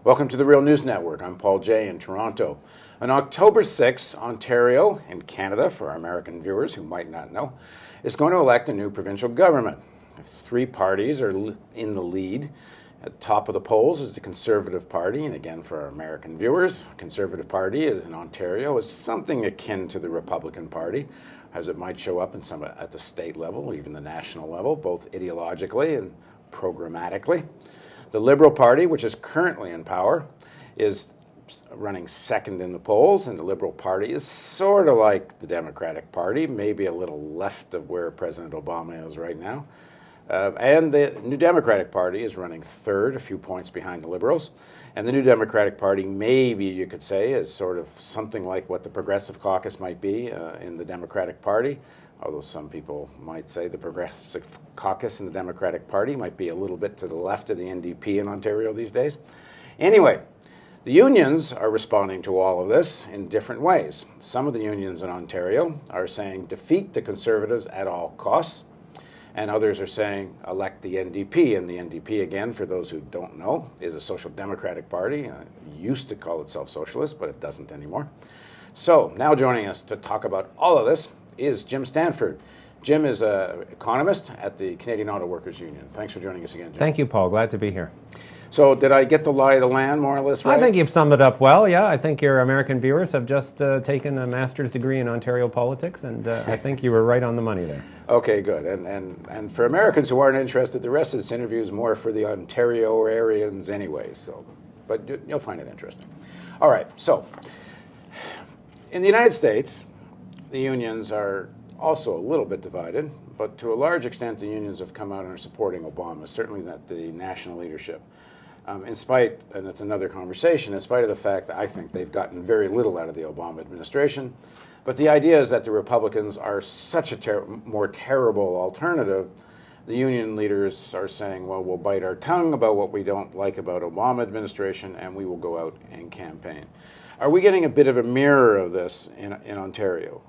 Welcome to the Real News Network. I'm Paul Jay in Toronto. On October 6, Ontario, in Canada, for our American viewers who might not know, is going to elect a new provincial government. 3 parties are in the lead. At the top of the polls is the Conservative Party, and again, for our American viewers, Conservative Party in Ontario is something akin to the Republican Party, as it might show up in some at the state level, even the national level, both ideologically and programmatically. The Liberal Party, which is currently in power, is running second in the polls, and the Liberal Party is sort of like the Democratic Party, maybe a little left of where President Obama is right now. And the New Democratic Party is running third, a few points behind the Liberals. And the New Democratic Party, maybe you could say, is sort of something like what the Progressive Caucus might be in the Democratic Party, although some people might say the Progressive Caucus in the Democratic Party might be a little bit to the left of the NDP in Ontario these days. Anyway, the unions are responding to all of this in different ways. Some of the unions in Ontario are saying defeat the Conservatives at all costs, and others are saying elect the NDP. And the NDP, again, for those who don't know, is a social democratic party. It used to call itself socialist, but it doesn't anymore. So now joining us to talk about all of this is Jim Stanford. Jim is an economist at the Canadian Auto Workers Union. Thanks for joining us again, Jim. Thank you, Paul. Glad to be here. So did I get the lie of the land more or less right? I think you've summed it up well, yeah. I think your American viewers have just taken a master's degree in Ontario politics, and I think you were right on the money there. Okay, good. And for Americans who aren't interested, the rest of this interview is more for the Ontario-arians anyway, but you'll find it interesting. All right, so in the United States, the unions are also a little bit divided, but to a large extent the unions have come out and are supporting Obama, certainly not the national leadership. In spite, and it's another conversation, in spite of the fact that I think they've gotten very little out of the Obama administration. But the idea is that the Republicans are such a more terrible alternative. The union leaders are saying, well, we'll bite our tongue about what we don't like about Obama administration, and we will go out and campaign. Are we getting a bit of a mirror of this in Ontario?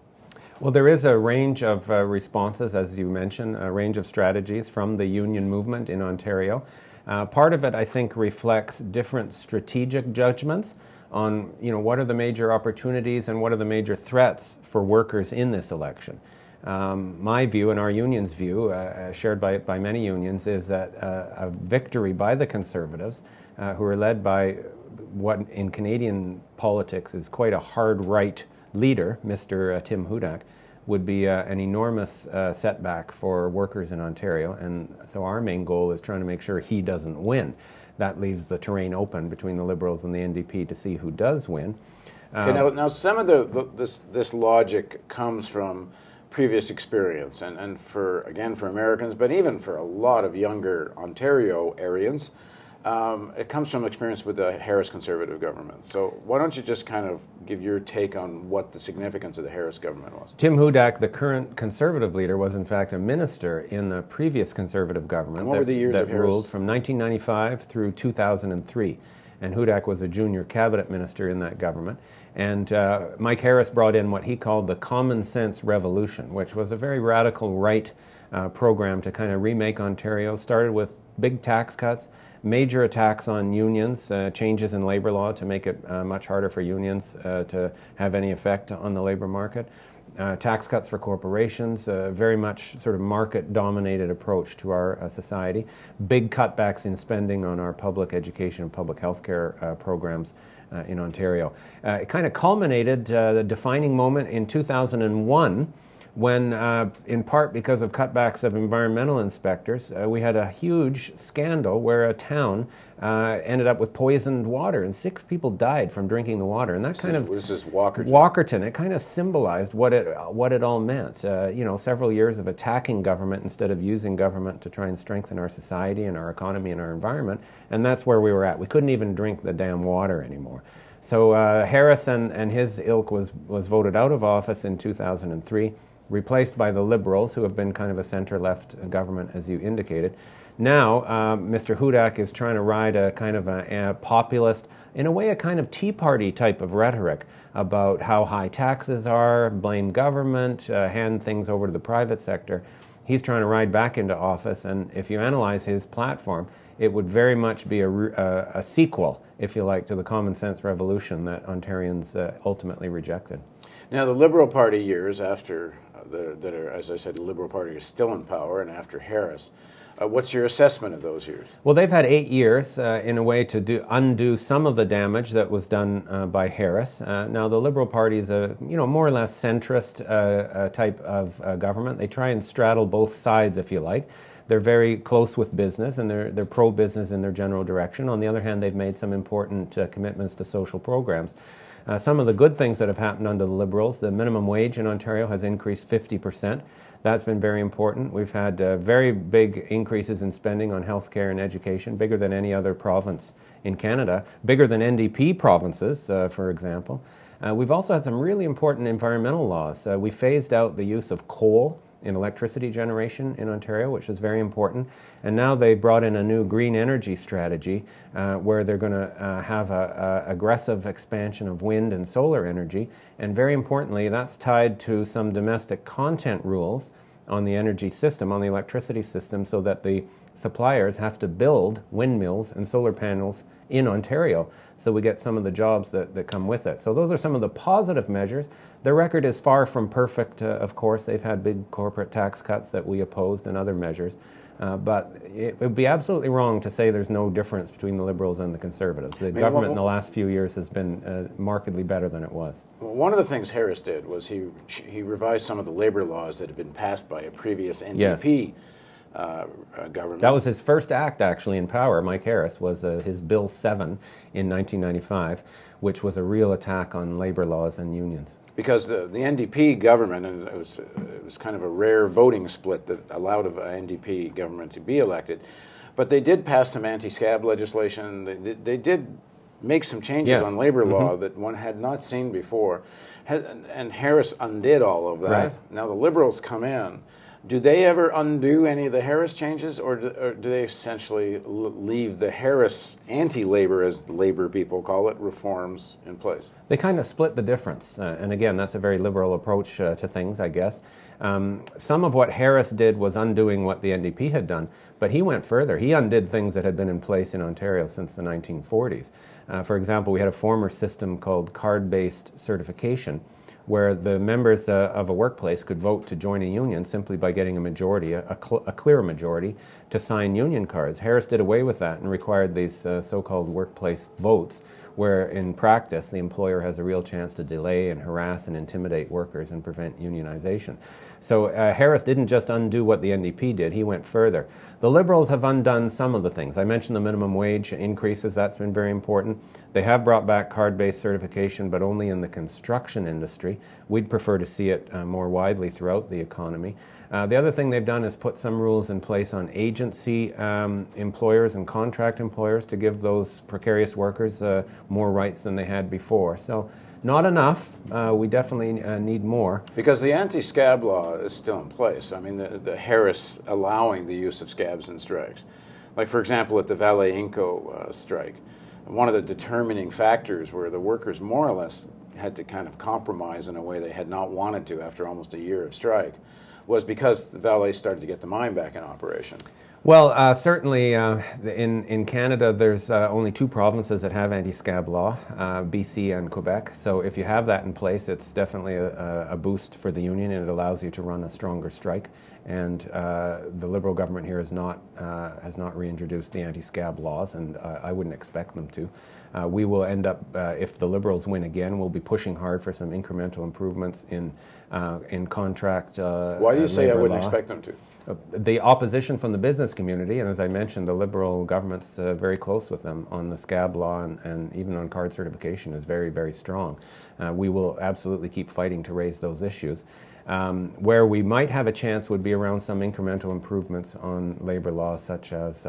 Well, there is a range of responses, as you mentioned, a range of strategies from the union movement in Ontario. Part of it, I think, reflects different strategic judgments on, what are the major opportunities and what are the major threats for workers in this election. My view and our union's view, shared by many unions, is that a victory by the Conservatives, who are led by what in Canadian politics is quite a hard right leader, Mr. Tim Hudak, would be an enormous setback for workers in Ontario, and so our main goal is trying to make sure he doesn't win. That leaves the terrain open between the Liberals and the NDP to see who does win. Okay, now some of this logic comes from previous experience, and for Americans, but even for a lot of younger Ontario-arians, it comes from experience with the Harris Conservative government. So why don't you just kind of give your take on what the significance of the Harris government was? Tim Hudak, the current Conservative leader, was in fact a minister in the previous Conservative government and what were the years that of ruled from 1995 through 2003. And Hudak was a junior cabinet minister in that government. And Mike Harris brought in what he called the Common Sense Revolution, which was a very radical right program to kind of remake Ontario. Started with big tax cuts, major attacks on unions, changes in labor law to make it much harder for unions to have any effect on the labor market, tax cuts for corporations, very much sort of market-dominated approach to our society, big cutbacks in spending on our public education and public health care programs in Ontario. It kind of culminated the defining moment in 2001 when, in part because of cutbacks of environmental inspectors, we had a huge scandal where a town ended up with poisoned water, and 6 people died from drinking the water. And that this is Walkerton. Walkerton. It kind of symbolized what it all meant. Several years of attacking government instead of using government to try and strengthen our society and our economy and our environment. And that's where we were at. We couldn't even drink the damn water anymore. So Harris and his ilk was voted out of office in 2003. Replaced by the Liberals, who have been kind of a center-left government, as you indicated. Now, Mr. Hudak is trying to ride a kind of a populist, in a way a kind of Tea Party type of rhetoric about how high taxes are, blame government, hand things over to the private sector. He's trying to ride back into office, and if you analyze his platform, it would very much be a sequel, if you like, to the common sense revolution that Ontarians ultimately rejected. Now, the Liberal Party years after, that are, as I said, the Liberal Party is still in power, and after Harris, what's your assessment of those years? Well, they've had 8 years in a way to undo some of the damage that was done by Harris. Now, the Liberal Party is a more or less centrist type of government. They try and straddle both sides, if you like. They're very close with business, and they're pro-business in their general direction. On the other hand, they've made some important commitments to social programs. Some of the good things that have happened under the Liberals: the minimum wage in Ontario has increased 50%. That's been very important. We've had very big increases in spending on healthcare and education, bigger than any other province in Canada, bigger than NDP provinces, for example. We've also had some really important environmental laws. We phased out the use of coal in electricity generation in Ontario, which is very important. And now they brought in a new green energy strategy where they're going to have an aggressive expansion of wind and solar energy. And very importantly, that's tied to some domestic content rules on the energy system, on the electricity system, so that the suppliers have to build windmills and solar panels in Ontario, so we get some of the jobs that come with it. So those are some of the positive measures. Their record is far from perfect, of course. They've had big corporate tax cuts that we opposed and other measures. But it would be absolutely wrong to say there's no difference between the Liberals and the Conservatives. The government in the last few years has been markedly better than it was. Well, one of the things Harris did was he revised some of the labor laws that had been passed by a previous NDP government. That was his first act, actually, in power. Mike Harris was his Bill 7 in 1995, which was a real attack on labor laws and unions. Because the NDP government, and it was kind of a rare voting split that allowed an NDP government to be elected, but they did pass some anti-scab legislation. They did make some changes on labor law that one had not seen before, and Harris undid all of that. Right. Now the Liberals come in. Do they ever undo any of the Harris changes, or do they essentially leave the Harris anti-labor, as labor people call it, reforms in place? They kind of split the difference, and again, that's a very liberal approach to things, I guess. Some of what Harris did was undoing what the NDP had done, but he went further. He undid things that had been in place in Ontario since the 1940s. For example, we had a former system called card-based certification, where the members of a workplace could vote to join a union simply by getting a majority, a clear majority, to sign union cards. Harris did away with that and required these so-called workplace votes, where in practice the employer has a real chance to delay and harass and intimidate workers and prevent unionization. So Harris didn't just undo what the NDP did, he went further. The Liberals have undone some of the things. I mentioned the minimum wage increases, that's been very important. They have brought back card-based certification, but only in the construction industry. We'd prefer to see it more widely throughout the economy. The other thing they've done is put some rules in place on agency employers and contract employers to give those precarious workers more rights than they had before. So not enough. We definitely need more. Because the anti-scab law is still in place. I mean, the Harris allowing the use of scabs in strikes. Like, for example, at the Valet Inco strike, one of the determining factors where the workers more or less had to kind of compromise in a way they had not wanted to after almost a year of strike was because the Valet started to get the mine back in operation. Well, certainly in Canada there's only 2 provinces that have anti-scab law, BC and Quebec. So if you have that in place, it's definitely a boost for the union, and it allows you to run a stronger strike. And the Liberal government here has not reintroduced the anti-scab laws, and I wouldn't expect them to. We will end up, if the Liberals win again, we'll be pushing hard for some incremental improvements in contract Why do you say I wouldn't expect them to? The opposition from the business community, and as I mentioned, the Liberal government's very close with them on the scab law and even on card certification is very, very strong. We will absolutely keep fighting to raise those issues. Where we might have a chance would be around some incremental improvements on labor laws, such as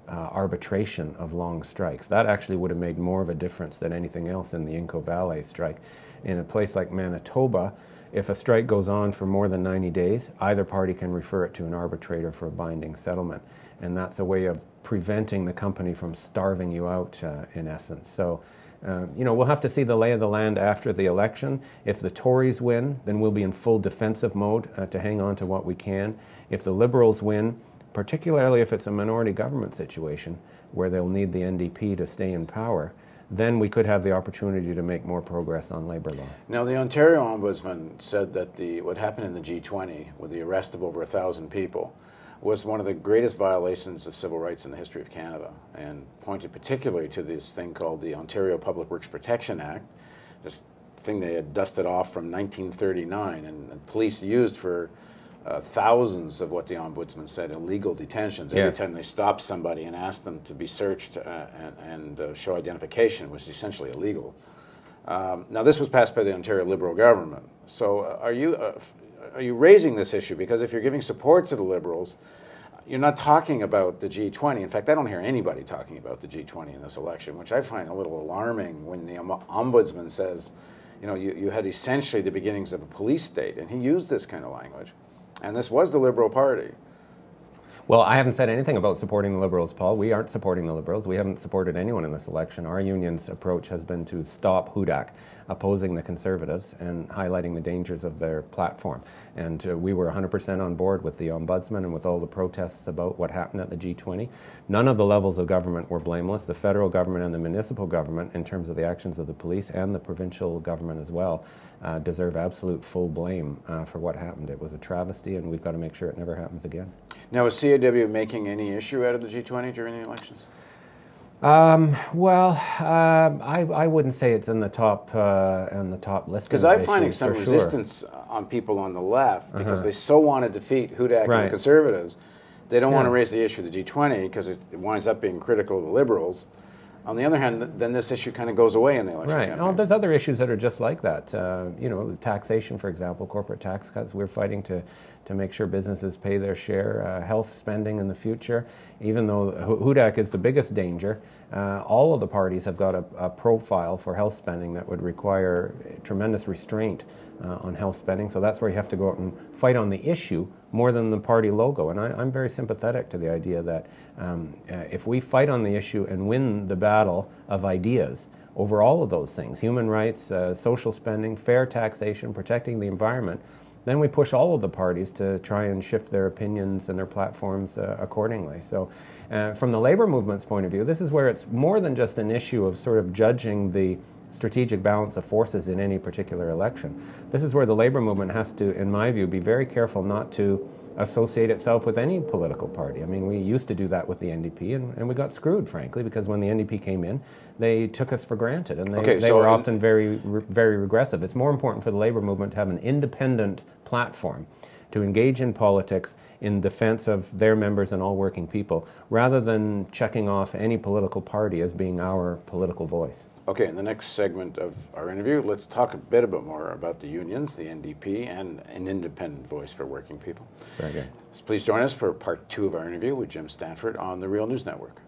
arbitration of long strikes. That actually would have made more of a difference than anything else in the Inco Valley strike. In a place like Manitoba, if a strike goes on for more than 90 days, either party can refer it to an arbitrator for a binding settlement. And that's a way of preventing the company from starving you out, in essence. So We'll have to see the lay of the land after the election. If the Tories win, then we'll be in full defensive mode to hang on to what we can. If the Liberals win, particularly if it's a minority government situation where they'll need the NDP to stay in power, then we could have the opportunity to make more progress on labor law. Now, the Ontario Ombudsman said that what happened in the G20 with the arrest of over 1,000 people was one of the greatest violations of civil rights in the history of Canada, and pointed particularly to this thing called the Ontario Public Works Protection Act, this thing they had dusted off from 1939, and police used for thousands of what the Ombudsman said illegal detentions. Every time they stopped somebody and asked them to be searched and show identification, was essentially illegal. Now, this was passed by the Ontario Liberal government. So are you raising this issue? Because if you're giving support to the Liberals, you're not talking about the G20. In fact, I don't hear anybody talking about the G20 in this election, which I find a little alarming when the Ombudsman says, you had essentially the beginnings of a police state, and he used this kind of language. And this was the Liberal Party. Well, I haven't said anything about supporting the Liberals, Paul. We aren't supporting the Liberals. We haven't supported anyone in this election. Our union's approach has been to stop HUDAC, opposing the Conservatives and highlighting the dangers of their platform. And we were 100% on board with the Ombudsman and with all the protests about what happened at the G20. None of the levels of government were blameless. The federal government and the municipal government, in terms of the actions of the police, and the provincial government as well, deserve absolute full blame for what happened. It was a travesty, and we've got to make sure it never happens again. Now, is CAW making any issue out of the G20 during the elections? I wouldn't say it's in the top list. Because I'm finding some resistance on people on the left because they so want to defeat HUDAC and the Conservatives. They don't want to raise the issue of the G20 because it winds up being critical of the Liberals. On the other hand, then this issue kind of goes away in the election campaign. Well, there's other issues that are just like that. Taxation, for example, corporate tax cuts. We're fighting to make sure businesses pay their share. Health spending in the future. Even though HUDAC is the biggest danger, all of the parties have got a profile for health spending that would require tremendous restraint on health spending. So that's where you have to go out and fight on the issue more than the party logo. And I'm very sympathetic to the idea that if we fight on the issue and win the battle of ideas over all of those things, human rights, social spending, fair taxation, protecting the environment, then we push all of the parties to try and shift their opinions and their platforms accordingly. So from the labor movement's point of view, this is where it's more than just an issue of sort of judging the strategic balance of forces in any particular election. This is where the labor movement has to, in my view, be very careful not to associate itself with any political party. I mean, we used to do that with the NDP, and we got screwed, frankly, because when the NDP came in, they took us for granted, and they were often very, very regressive. It's more important for the labor movement to have an independent platform to engage in politics in defense of their members and all working people, rather than checking off any political party as being our political voice. Okay, in the next segment of our interview, let's talk a bit more about the unions, the NDP, and an independent voice for working people. Very good. So please join us for part 2 of our interview with Jim Stanford on the Real News Network.